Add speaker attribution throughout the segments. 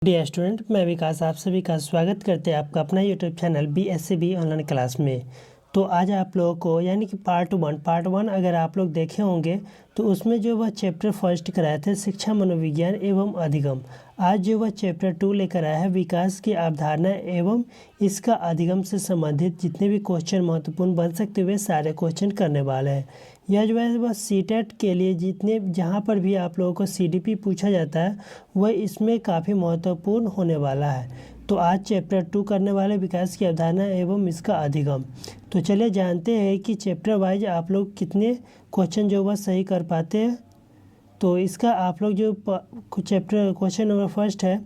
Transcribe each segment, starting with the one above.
Speaker 1: Dear student, मैं विकास आप सभी का स्वागत करते हैं आपका अपना YouTube channel BSCB online class में। तो आज आप लोगों को यानी कि पार्ट वन अगर आप लोग देखे होंगे तो उसमें जो वह चैप्टर फर्स्ट कराए थे शिक्षा मनोविज्ञान एवं अधिगम। आज जो वह चैप्टर 2 लेकर आया है विकास की अवधारणा एवं इसका अधिगम से संबंधित जितने भी क्वेश्चन महत्वपूर्ण बन सकते हुए सारे क्वेश्चन करने वाले हैं। यह जो है वह सीटेट के लिए जितने जहाँ पर भी आप लोगों को CDP पूछा जाता है वह इसमें काफ़ी महत्वपूर्ण होने वाला है। तो आज चैप्टर 2 करने वाले विकास की अवधारणा एवं इसका अधिगम। तो चलिए जानते हैं कि चैप्टर वाइज आप लोग कितने क्वेश्चन जो वह सही कर पाते हैं। तो इसका आप लोग जो चैप्टर क्वेश्चन नंबर फर्स्ट है,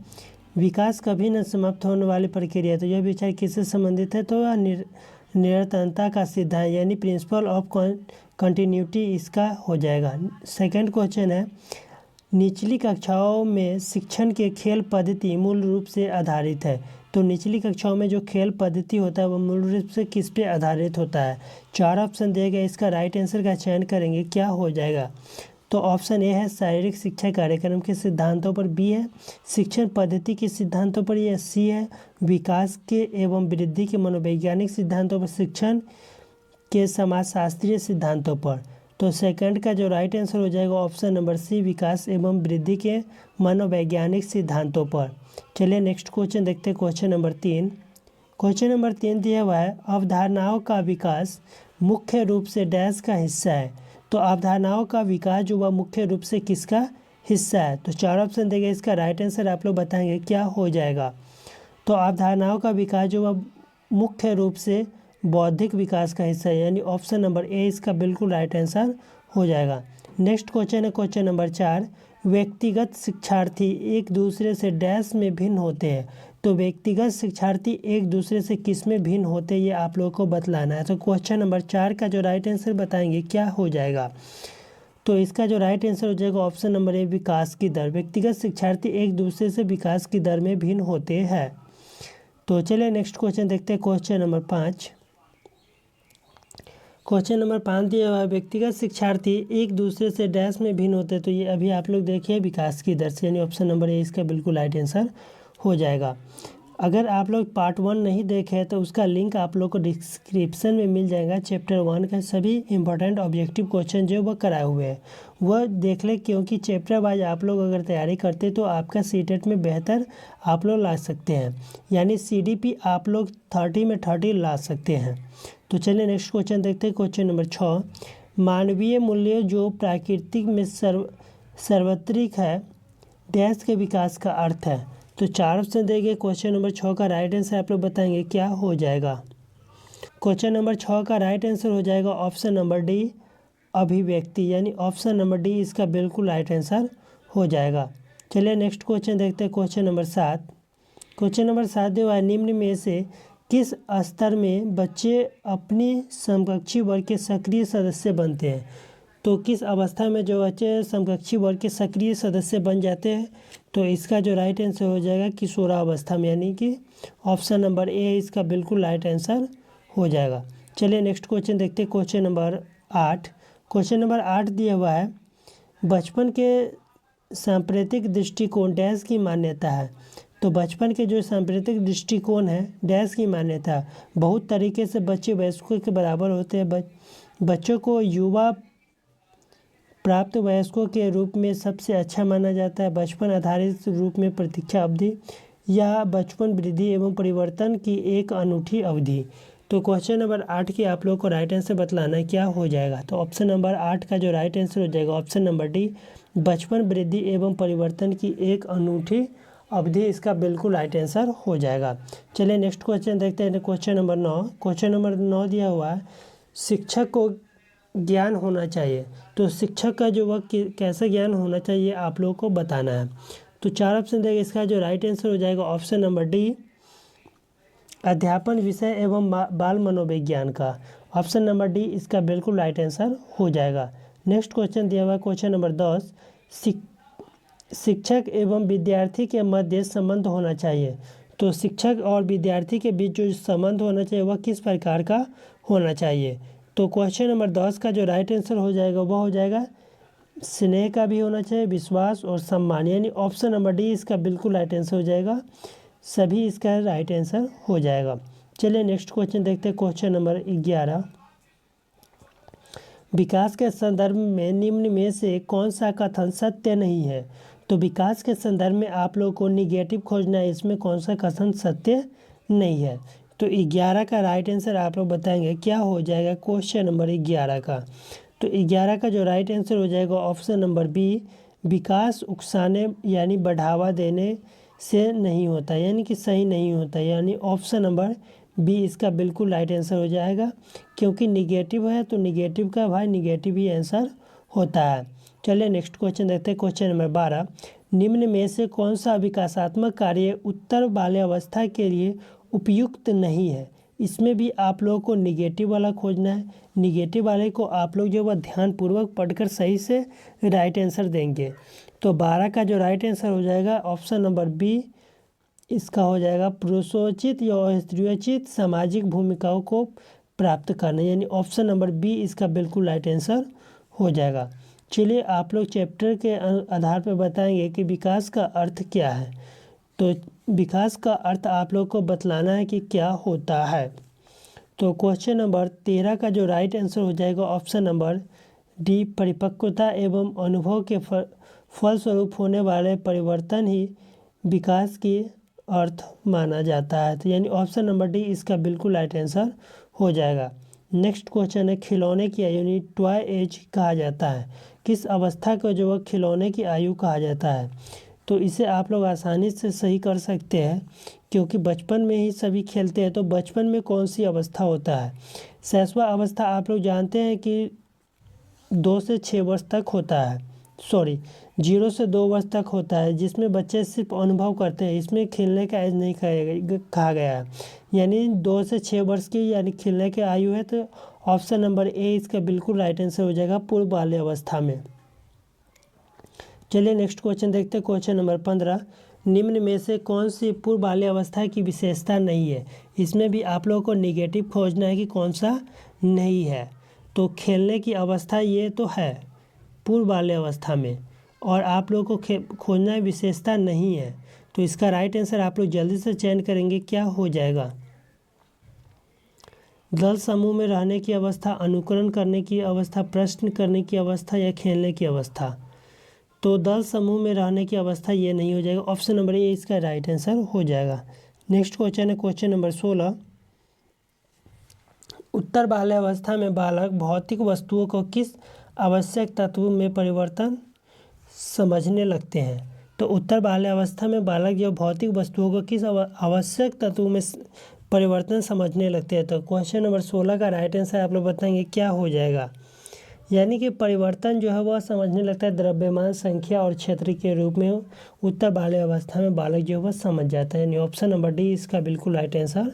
Speaker 1: विकास कभी न समाप्त होने वाली प्रक्रिया। तो यह विचार किससे संबंधित है? तो वह निरंतरता का सिद्धांत यानी प्रिंसिपल ऑफ कंटिन्यूटी इसका हो जाएगा। सेकंड क्वेश्चन है, निचली कक्षाओं में शिक्षण के खेल पद्धति मूल रूप से आधारित है। तो निचली कक्षाओं में जो खेल पद्धति होता है वो मूल रूप से किस पे आधारित होता है? 4 ऑप्शन दिए गए, इसका राइट आंसर का चयन करेंगे, क्या हो जाएगा? तो ऑप्शन ए है शारीरिक शिक्षा कार्यक्रम के सिद्धांतों पर, बी है शिक्षण पद्धति के सिद्धांतों पर, या सी है विकास के एवं वृद्धि के मनोवैज्ञानिक सिद्धांतों पर, शिक्षण के समाजशास्त्रीय सिद्धांतों पर। तो सेकंड का जो राइट आंसर हो जाएगा ऑप्शन नंबर सी, विकास एवं वृद्धि के मनोवैज्ञानिक सिद्धांतों पर। चलिए नेक्स्ट क्वेश्चन देखते हैं, क्वेश्चन नंबर 3। क्वेश्चन नंबर 3 दिया हुआ है, अवधारणाओं का विकास मुख्य रूप से डैश का हिस्सा है। तो अवधारणाओं का विकास जो वह मुख्य रूप से किसका हिस्सा है? तो 4 ऑप्शन देंगे, इसका राइट आंसर आप लोग बताएंगे, क्या हो जाएगा? तो अवधारणाओं का विकास जो वह मुख्य रूप से बौद्धिक विकास का हिस्सा है, यानी ऑप्शन नंबर ए इसका बिल्कुल राइट आंसर हो जाएगा। नेक्स्ट क्वेश्चन है क्वेश्चन नंबर 4, व्यक्तिगत शिक्षार्थी एक दूसरे से डैश में भिन्न होते हैं। तो व्यक्तिगत शिक्षार्थी एक दूसरे से किस में भिन्न होते हैं ये आप लोगों को बतलाना है। तो क्वेश्चन नंबर 4 का जो राइट आंसर बताएंगे, क्या हो जाएगा? तो इसका जो राइट आंसर हो जाएगा ऑप्शन नंबर ए, विकास की दर। व्यक्तिगत शिक्षार्थी एक दूसरे से विकास की दर में भिन्न होते हैं। तो चलिए नेक्स्ट क्वेश्चन देखते हैं, क्वेश्चन नंबर 5। क्वेश्चन नंबर 5 दिया हुआ है, व्यक्तिगत शिक्षार्थी एक दूसरे से डैश में भिन्न होते हैं। तो ये अभी आप लोग देखिए विकास की दर से, यानी ऑप्शन नंबर ए इसका बिल्कुल राइट आंसर हो जाएगा। अगर आप लोग पार्ट 1 नहीं देखे तो उसका लिंक आप लोग को डिस्क्रिप्शन में मिल जाएगा। चैप्टर 1 का सभी इंपॉर्टेंट ऑब्जेक्टिव क्वेश्चन जो वह कराए हुए हैं वह देख ले, क्योंकि चैप्टर वाइज आप लोग अगर तैयारी करते तो आपका सीटेट में बेहतर आप लोग ला सकते हैं, यानी CDP आप लोग 30 में 30 ला सकते हैं। तो चलिए नेक्स्ट क्वेश्चन देखते हैं, क्वेश्चन नंबर 6, मानवीय मूल्य जो प्राकृतिक में सार्वत्रिक है डैश के विकास का अर्थ है। तो 4 ऑप्शन देंगे, क्वेश्चन नंबर 6 का राइट आंसर आप लोग बताएंगे, क्या हो जाएगा? क्वेश्चन नंबर 6 का राइट आंसर हो जाएगा ऑप्शन नंबर डी, अभिव्यक्ति, यानी ऑप्शन नंबर डी इसका बिल्कुल राइट आंसर हो जाएगा। चलिए नेक्स्ट क्वेश्चन देखते हैं, क्वेश्चन नंबर 7। क्वेश्चन नंबर 7 दिया हुआ है, निम्न में से किस स्तर में बच्चे अपनी समकक्षी वर्ग के सक्रिय सदस्य बनते हैं? तो किस अवस्था में जो बच्चे समकक्षी वर्ग के सक्रिय सदस्य बन जाते हैं? तो इसका जो राइट आंसर हो जाएगा किशोरावस्था में, यानी कि ऑप्शन नंबर ए इसका बिल्कुल राइट आंसर हो जाएगा। चलिए नेक्स्ट क्वेश्चन देखते हैं, क्वेश्चन नंबर 8। क्वेश्चन नंबर 8 दिया हुआ है, बचपन के सांप्रतिक दृष्टिकोण डैश की मान्यता है। तो बचपन के जो सांप्रतिक दृष्टिकोण है डैश की मान्यता, बहुत तरीके से बच्चे वयस्कों के बराबर होते हैं। बच्चों को युवा प्राप्त वयस्कों के रूप में सबसे अच्छा माना जाता है। बचपन आधारित रूप में प्रतीक्षा अवधि या बचपन वृद्धि एवं परिवर्तन की एक अनूठी अवधि। तो क्वेश्चन नंबर 8 की आप लोग को राइट आंसर बतलाना है, क्या हो जाएगा? तो ऑप्शन नंबर 8 का जो राइट आंसर हो जाएगा ऑप्शन नंबर डी, बचपन वृद्धि एवं परिवर्तन की एक अनूठी अवधि इसका बिल्कुल राइट आंसर हो जाएगा। चलिए नेक्स्ट क्वेश्चन देखते हैं, क्वेश्चन नंबर 9। क्वेश्चन नंबर 9 दिया हुआ है, शिक्षक को ज्ञान होना चाहिए। तो शिक्षक का जो वह कैसा ज्ञान होना चाहिए आप लोगों को बताना है। तो 4 ऑप्शन देंगे, इसका जो राइट आंसर हो जाएगा ऑप्शन नंबर डी, अध्यापन विषय एवं बाल मनोविज्ञान का। ऑप्शन नंबर डी इसका बिल्कुल राइट आंसर हो जाएगा। नेक्स्ट क्वेश्चन दिया हुआ है क्वेश्चन नंबर 10, शिक्षक एवं विद्यार्थी के मध्य संबंध होना चाहिए। तो शिक्षक और विद्यार्थी के बीच जो संबंध होना चाहिए वह किस प्रकार का होना चाहिए? तो क्वेश्चन नंबर 10 का जो राइट आंसर हो जाएगा वह हो जाएगा स्नेह का भी होना चाहिए, विश्वास और सम्मान, यानी ऑप्शन नंबर डी इसका बिल्कुल राइट आंसर हो जाएगा। सभी इसका राइट आंसर हो जाएगा। चलिए नेक्स्ट क्वेश्चन देखते हैं, क्वेश्चन नंबर 11। विकास के संदर्भ में निम्न में से कौन सा कथन सत्य नहीं है? तो विकास के संदर्भ में आप लोगों को निगेटिव खोजना है, इसमें कौन सा कथन सत्य नहीं है? तो 11 का राइट आंसर आप लोग बताएंगे क्या हो जाएगा क्वेश्चन नंबर 11 का। तो 11 का जो राइट आंसर हो जाएगा ऑप्शन नंबर बी, विकास उकसाने यानी बढ़ावा देने से नहीं होता, यानी कि सही नहीं होता, यानी ऑप्शन नंबर बी इसका बिल्कुल राइट आंसर हो जाएगा। क्योंकि निगेटिव है तो निगेटिव का भाई निगेटिव ही आंसर होता है। चलिए नेक्स्ट क्वेश्चन देखते हैं, क्वेश्चन नंबर 12। निम्न में से कौन सा विकासात्मक कार्य उत्तर बाल्यावस्था के लिए उपयुक्त नहीं है? इसमें भी आप लोगों को निगेटिव वाला खोजना है। निगेटिव वाले को आप लोग जो वह ध्यानपूर्वक पढ़कर सही से राइट आंसर देंगे। तो 12 का जो राइट आंसर हो जाएगा ऑप्शन नंबर बी इसका हो जाएगा, पुरुषोचित या स्त्रियोचित सामाजिक भूमिकाओं को प्राप्त करना, यानी ऑप्शन नंबर बी इसका बिल्कुल राइट आंसर हो जाएगा। चलिए आप लोग चैप्टर के आधार पर बताएंगे कि विकास का अर्थ क्या है। तो विकास का अर्थ आप लोग को बतलाना है कि क्या होता है। तो क्वेश्चन नंबर 13 का जो राइट आंसर हो जाएगा ऑप्शन नंबर डी, परिपक्वता एवं अनुभव के फलस्वरूप होने वाले परिवर्तन ही विकास की अर्थ माना जाता है। तो यानी ऑप्शन नंबर डी इसका बिल्कुल राइट आंसर हो जाएगा। नेक्स्ट क्वेश्चन है, खिलौने की आयु यानी टॉय एज कहा जाता है किस अवस्था को जो वह खिलौने की आयु कहा जाता है? तो इसे आप लोग आसानी से सही कर सकते हैं क्योंकि बचपन में ही सभी खेलते हैं। तो बचपन में कौन सी अवस्था होता है? शैशव अवस्था आप लोग जानते हैं कि 2 से 6 वर्ष तक होता है, 0 से 2 वर्ष तक होता है, जिसमें बच्चे सिर्फ अनुभव करते हैं। इसमें खेलने का एज नहीं कहा गया है, यानी 2 से 6 वर्ष की यानी खेलने की आयु है। तो ऑप्शन नंबर ए इसका बिल्कुल राइट आंसर हो जाएगा पूर्व बाल्य अवस्था में। चलिए नेक्स्ट क्वेश्चन देखते हैं, क्वेश्चन नंबर 15। निम्न में से कौन सी पूर्व बाल्य अवस्था की विशेषता नहीं है? इसमें भी आप लोगों को निगेटिव खोजना है कि कौन सा नहीं है। तो खेलने की अवस्था ये तो है पूर्व बाल्य अवस्था में, और आप लोगों को खोजना है विशेषता नहीं है। तो इसका राइट आंसर आप लोग जल्दी से चयन करेंगे क्या हो जाएगा? दल समूह में रहने की अवस्था, अनुकरण करने की अवस्था, प्रश्न करने की अवस्था या खेलने की अवस्था? तो दल समूह में रहने की अवस्था ये नहीं हो जाएगा, ऑप्शन नंबर ए इसका राइट आंसर हो जाएगा। नेक्स्ट क्वेश्चन है क्वेश्चन नंबर 16। उत्तर बाल्यावस्था में बालक भौतिक वस्तुओं को किस आवश्यक तत्व में परिवर्तन समझने लगते हैं? तो उत्तर बाल्यावस्था में बालक जो भौतिक वस्तुओं को किस आवश्यक तत्व में परिवर्तन समझने लगते हैं? तो क्वेश्चन नंबर 16 का राइट आंसर आप लोग बताएंगे क्या हो जाएगा? यानी कि परिवर्तन जो है वह समझने लगता है द्रव्यमान, संख्या और क्षेत्र के रूप में उत्तर बाल्य अवस्था में बालक जो है वह समझ जाता है, यानी ऑप्शन नंबर डी इसका बिल्कुल राइट आंसर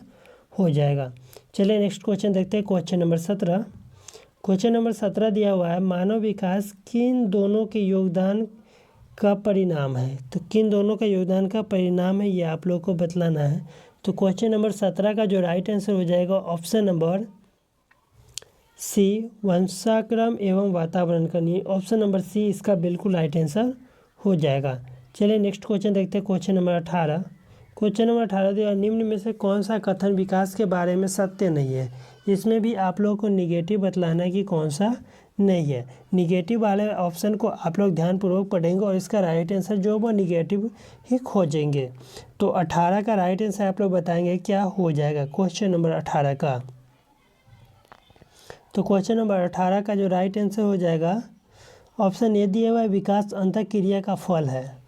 Speaker 1: हो जाएगा। चलिए नेक्स्ट क्वेश्चन देखते हैं, क्वेश्चन नंबर 17। क्वेश्चन नंबर 17 दिया हुआ है, मानव विकास किन दोनों के योगदान का परिणाम है? तो किन दोनों का योगदान का परिणाम है ये आप लोग को बतलाना है। तो क्वेश्चन नंबर 17 का जो राइट आंसर हो जाएगा ऑप्शन नंबर सी, वंशाक्रम एवं वातावरण का नहीं, ऑप्शन नंबर सी इसका बिल्कुल राइट आंसर हो जाएगा। चलिए नेक्स्ट क्वेश्चन देखते हैं, क्वेश्चन नंबर 18। क्वेश्चन नंबर 18 दिया, निम्न में से कौन सा कथन विकास के बारे में सत्य नहीं है? इसमें भी आप लोगों को निगेटिव बतलाना है कि कौन सा नहीं है। निगेटिव वाले ऑप्शन को आप लोग ध्यानपूर्वक पढ़ेंगे और इसका राइट आंसर जो वो निगेटिव ही खोजेंगे। तो 18 का राइट आंसर आप लोग बताएंगे क्या हो जाएगा क्वेश्चन नंबर 18 का। तो क्वेश्चन नंबर 18 का जो राइट आंसर हो जाएगा ऑप्शन ए दिया हुआ है, विकास अंतःक्रिया का फल है।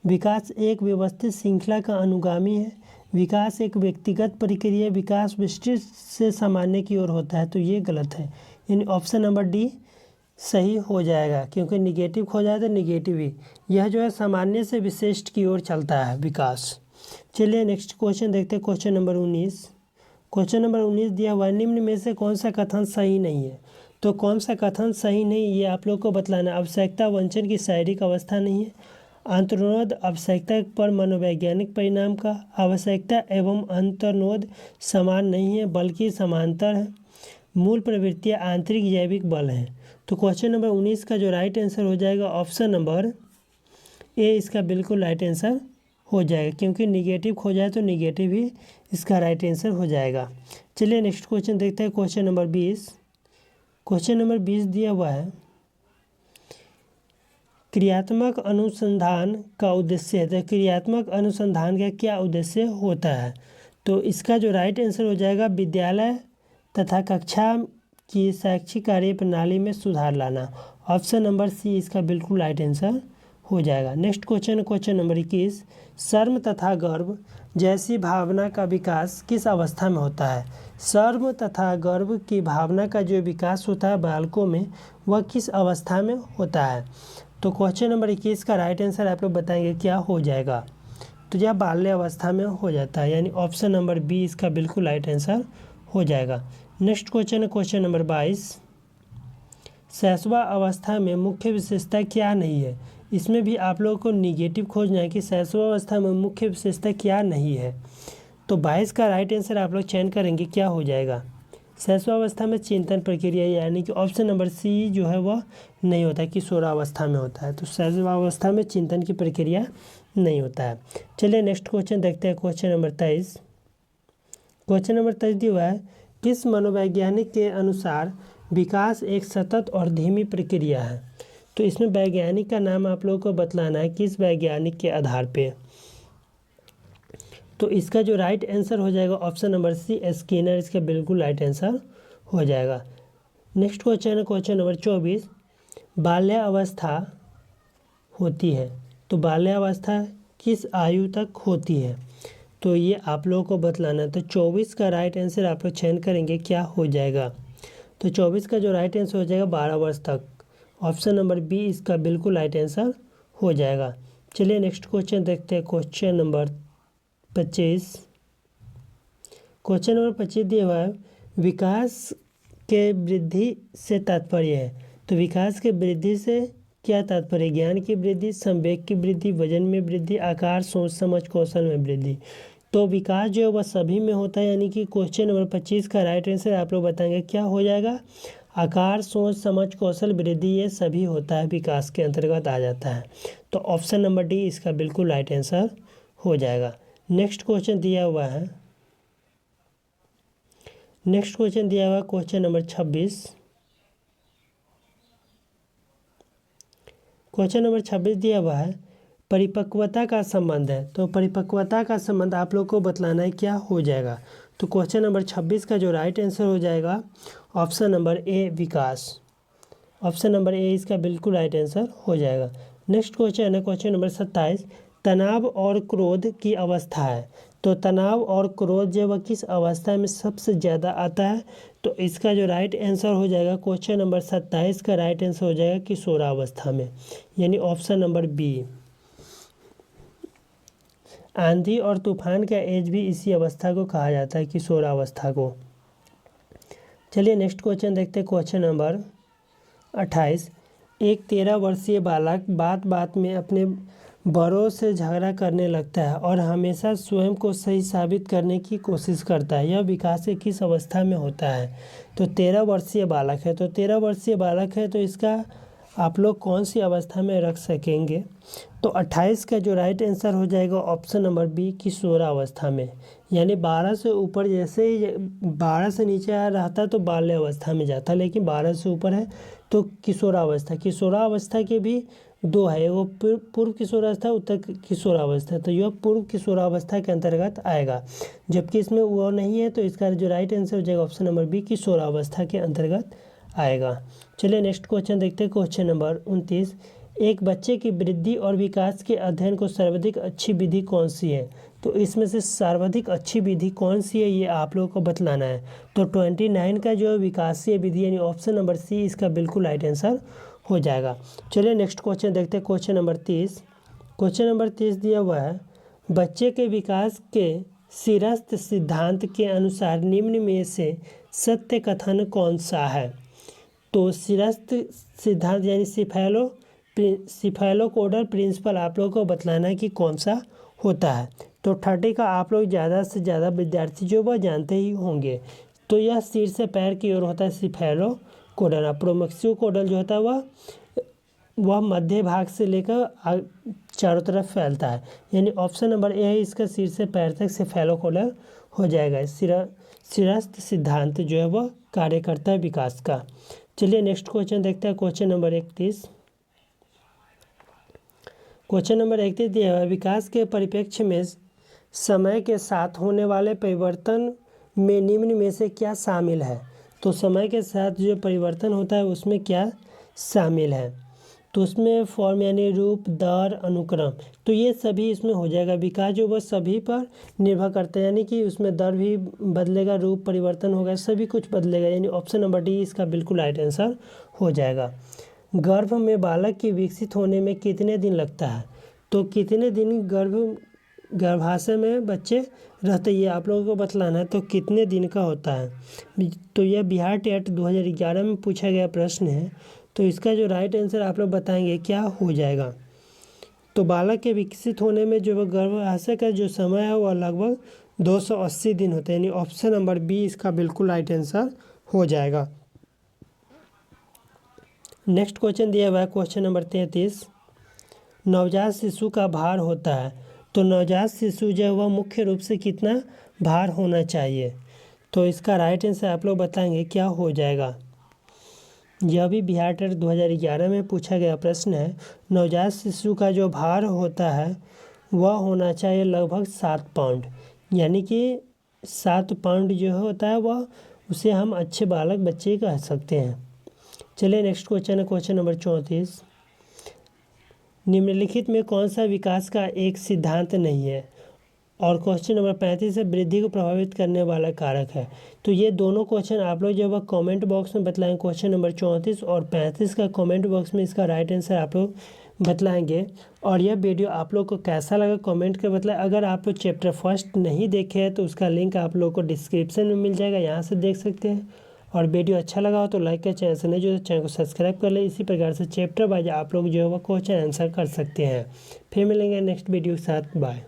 Speaker 1: विकास एक व्यवस्थित श्रृंखला का अनुगामी है। विकास एक व्यक्तिगत प्रक्रिया, विकास विशिष्ट से सामान्य की ओर होता है। तो ये गलत है, यानी ऑप्शन नंबर डी सही हो जाएगा क्योंकि निगेटिव खो जाए तो निगेटिव ही, यह जो है सामान्य से विशिष्ट की ओर चलता है विकास। चलिए नेक्स्ट क्वेश्चन देखते हैं, क्वेश्चन नंबर 19। क्वेश्चन नंबर 19 दिया हुआ, निम्न में से कौन सा कथन सही नहीं है? तो कौन सा कथन सही नहीं ये आप लोग को बतलाना। आवश्यकता वंचन की शारीरिक अवस्था नहीं है। अंतर्नोद आवश्यकता पर मनोवैज्ञानिक परिणाम का। आवश्यकता एवं अंतर्नोद समान नहीं है बल्कि समांतर है। मूल प्रवृत्तियाँ आंतरिक जैविक बल हैं। तो क्वेश्चन नंबर 19 का जो राइट आंसर हो जाएगा ऑप्शन नंबर ए इसका बिल्कुल राइट आंसर हो जाएगा, क्योंकि निगेटिव खो जाए तो निगेटिव ही इसका राइट आंसर हो जाएगा। चलिए नेक्स्ट क्वेश्चन देखते हैं, क्वेश्चन नंबर 20। क्वेश्चन नंबर 20 दिया हुआ है, क्रियात्मक अनुसंधान का उद्देश्य है। तो क्रियात्मक अनुसंधान का क्या उद्देश्य होता है? तो इसका जो राइट आंसर हो जाएगा विद्यालय तथा कक्षा की शैक्षिक कार्य प्रणाली में सुधार लाना। ऑप्शन नंबर सी इसका बिल्कुल राइट आंसर हो जाएगा। नेक्स्ट क्वेश्चन, क्वेश्चन नंबर 21, शर्म तथा गर्व जैसी भावना का विकास किस अवस्था में होता है? शर्म तथा गर्व की भावना का जो विकास होता है बालकों में, वह किस अवस्था में होता है? तो क्वेश्चन नंबर 21 का राइट आंसर आप लोग बताएंगे क्या हो जाएगा? तो यह बाल्य अवस्था में हो जाता है, यानी ऑप्शन नंबर बी इसका बिल्कुल राइट आंसर हो जाएगा। नेक्स्ट क्वेश्चन है क्वेश्चन नंबर 22, शैशवा अवस्था में मुख्य विशेषता क्या नहीं है? इसमें भी आप लोगों को निगेटिव खोजना है कि शैशवा अवस्था में मुख्य विशेषता क्या नहीं है। तो 22 का राइट आंसर आप लोग चयन करेंगे क्या हो जाएगा? शैशवावस्था में चिंतन प्रक्रिया, यानी कि ऑप्शन नंबर सी जो है वह नहीं होता है, किशोरावस्था में होता है। तो शैशवावस्था में चिंतन की प्रक्रिया नहीं होता है। चलिए नेक्स्ट क्वेश्चन देखते हैं, क्वेश्चन नंबर 23। क्वेश्चन नंबर 23 दिया हुआ है, किस मनोवैज्ञानिक के अनुसार विकास एक सतत और धीमी प्रक्रिया है? तो इसमें वैज्ञानिक का नाम आप लोगों को बतलाना है, किस वैज्ञानिक के आधार पे। तो इसका जो राइट आंसर हो जाएगा ऑप्शन नंबर सी स्किनर इसका बिल्कुल राइट आंसर हो जाएगा। नेक्स्ट क्वेश्चन है क्वेश्चन नंबर 24, बाल्यावस्था होती है। तो बाल्यावस्था किस आयु तक होती है? तो ये आप लोगों को बतलाना है। तो 24 का राइट आंसर आप लोग चयन करेंगे क्या हो जाएगा? तो 24 का जो राइट आंसर हो जाएगा 12 वर्ष तक। ऑप्शन नंबर बी इसका बिल्कुल राइट आंसर हो जाएगा। चलिए नेक्स्ट क्वेश्चन देखते हैं, क्वेश्चन नंबर 25। क्वेश्चन नंबर 25 दिया हुआ है, विकास के वृद्धि से तात्पर्य है। तो विकास के वृद्धि से क्या तात्पर्य? ज्ञान की वृद्धि, संवेग की वृद्धि, वजन में वृद्धि, आकार, सोच समझ कौशल में वृद्धि। तो विकास जो है वह सभी में होता है, यानी कि क्वेश्चन नंबर 25 का राइट आंसर आप लोग बताएंगे क्या हो जाएगा? आकार, सोच समझ कौशल वृद्धि, ये सभी होता है, विकास के अंतर्गत आ जाता है। तो ऑप्शन नंबर डी इसका बिल्कुल राइट आंसर हो जाएगा। नेक्स्ट क्वेश्चन दिया हुआ है, नेक्स्ट क्वेश्चन दिया हुआ है क्वेश्चन नंबर 26। क्वेश्चन नंबर 26 दिया हुआ है, परिपक्वता का संबंध है। तो परिपक्वता का संबंध आप लोग को बतलाना है क्या हो जाएगा? तो क्वेश्चन नंबर 26 का जो राइट आंसर हो जाएगा option number A Vikas. Option number A इसका बिल्कुल राइट आंसर हो जाएगा। नेक्स्ट क्वेश्चन है क्वेश्चन नंबर 27, तनाव और क्रोध की अवस्था है। तो तनाव और क्रोध जो वह किस अवस्था में सबसे ज़्यादा आता है? तो इसका जो राइट आंसर हो जाएगा क्वेश्चन नंबर 27 का राइट आंसर हो जाएगा किशोरावस्था में, यानी ऑप्शन नंबर बी। आंधी और तूफान का एज भी इसी अवस्था को कहा जाता है, किशोरावस्था को। चलिए नेक्स्ट क्वेश्चन देखते हैं, क्वेश्चन नंबर 28, एक 13 वर्षीय बालक बात बात में अपने बड़ों से झगड़ा करने लगता है और हमेशा स्वयं को सही साबित करने की कोशिश करता है। यह विकास के किस अवस्था में होता है? तो 13 वर्षीय बालक है। तो 13 वर्षीय बालक है, तो इसका आप लोग कौन सी अवस्था में रख सकेंगे? तो 28 का जो राइट आंसर हो जाएगा ऑप्शन नंबर बी किशोरावस्था में, यानी 12 से ऊपर, जैसे ही 12 से नीचे आ रहता तो बाल्य अवस्था में जाता, लेकिन 12 से ऊपर है तो किशोरावस्था। किशोरावस्था के भी दो है, वो पूर्व किशोरावस्था, उत्तर किशोरावस्था। तो यह पूर्व किशोरावस्था के अंतर्गत आएगा, जबकि इसमें वो नहीं है। तो इसका जो राइट आंसर हो जाएगा ऑप्शन नंबर बी किशोरावस्था के अंतर्गत आएगा। चलिए नेक्स्ट क्वेश्चन देखते हैं, क्वेश्चन नंबर 29, एक बच्चे की वृद्धि और विकास के अध्ययन को सर्वाधिक अच्छी विधि कौन सी है? तो इसमें से सर्वाधिक अच्छी विधि कौन सी है ये आप लोगों को बतलाना है। तो 29 का जो विकासीय विधि यानी ऑप्शन नंबर सी इसका बिल्कुल राइट आंसर हो जाएगा। चलिए नेक्स्ट क्वेश्चन देखते हैं, क्वेश्चन नंबर 30। क्वेश्चन नंबर 30 दिया हुआ है, बच्चे के विकास के सिरस्थ सिद्धांत के अनुसार निम्न में से सत्य कथन कौन सा है? तो सिरस्थ सिद्धांत यानी सिफेलोकोडल प्रिंसिपल आप लोगों को बतलाना है कि कौन सा होता है। तो 30 का आप लोग ज़्यादा से ज़्यादा विद्यार्थी जो वह जानते ही होंगे। तो यह सिर से पैर की ओर होता है कोडल। प्रोमैक्सियो कोडल जो होता है वह मध्य भाग से लेकर चारों तरफ फैलता है, यानी ऑप्शन नंबर ए है इसका सिर से पैर तक सेफेलोकोडल हो जाएगा। सिरस्थ सिद्धांत जो है वह कार्य करता है विकास का। चलिए नेक्स्ट क्वेश्चन देखते हैं, क्वेश्चन नंबर 31। क्वेश्चन नंबर 31 दिया है, विकास के परिप्रेक्ष्य में समय के साथ होने वाले परिवर्तन में निम्न में से क्या शामिल है। तो समय के साथ जो परिवर्तन होता है उसमें क्या शामिल है, तो उसमें फॉर्म यानी रूप, दर, अनुक्रम, तो ये सभी इसमें हो जाएगा। विकास जो वह सभी पर निर्भर करता है, यानी कि उसमें दर भी बदलेगा, रूप परिवर्तन होगा, सभी कुछ बदलेगा, यानी ऑप्शन नंबर डी इसका बिल्कुल राइट आंसर हो जाएगा। गर्भ में बालक के विकसित होने में कितने दिन लगता है, तो कितने दिन गर्भाशय में बच्चे रहते, ये आप लोगों को बतलाना है, तो कितने दिन का होता है। तो यह बिहार टेट 2011 में पूछा गया प्रश्न है, तो इसका जो राइट आंसर आप लोग बताएंगे क्या हो जाएगा। तो बालक के विकसित होने में जो गर्भाशय का जो समय है वह लगभग 280 दिन होता है, यानी ऑप्शन नंबर बी इसका बिल्कुल राइट आंसर हो जाएगा। नेक्स्ट क्वेश्चन दिया हुआ है क्वेश्चन नंबर 33। नवजात शिशु का भार होता है, तो नवजात शिशु जो है वह मुख्य रूप से कितना भार होना चाहिए, तो इसका राइट आंसर आप लोग बताएंगे क्या हो जाएगा। यह भी बिहार टेट 2011 में पूछा गया प्रश्न है। नवजात शिशु का जो भार होता है वह होना चाहिए लगभग 7 पाउंड, यानी कि 7 पाउंड जो होता है वह उसे हम अच्छे बालक बच्चे कह सकते हैं। चलिए नेक्स्ट क्वेश्चन है क्वेश्चन नंबर 34। निम्नलिखित में कौन सा विकास का एक सिद्धांत नहीं है, और क्वेश्चन नंबर 35 है वृद्धि को प्रभावित करने वाला कारक है। तो ये दोनों क्वेश्चन आप लोग जब कमेंट बॉक्स में बतलाएं, क्वेश्चन नंबर 34 और 35 का कमेंट बॉक्स में इसका राइट आंसर आप लोग बतलाएंगे। और यह वीडियो आप लोग को कैसा लगा कमेंट कर बतलाएं। अगर आप लोग चैप्टर फर्स्ट नहीं देखे हैं तो उसका लिंक आप लोग को डिस्क्रिप्शन में मिल जाएगा, यहाँ से देख सकते हैं। और वीडियो अच्छा लगा हो तो लाइक कर, चैनल से नहीं जो चैनल को सब्सक्राइब कर ले। इसी प्रकार से चैप्टर वाइज आप लोग जो है वो क्वेश्चन आंसर कर सकते हैं। फिर मिलेंगे नेक्स्ट वीडियो के साथ, बाय।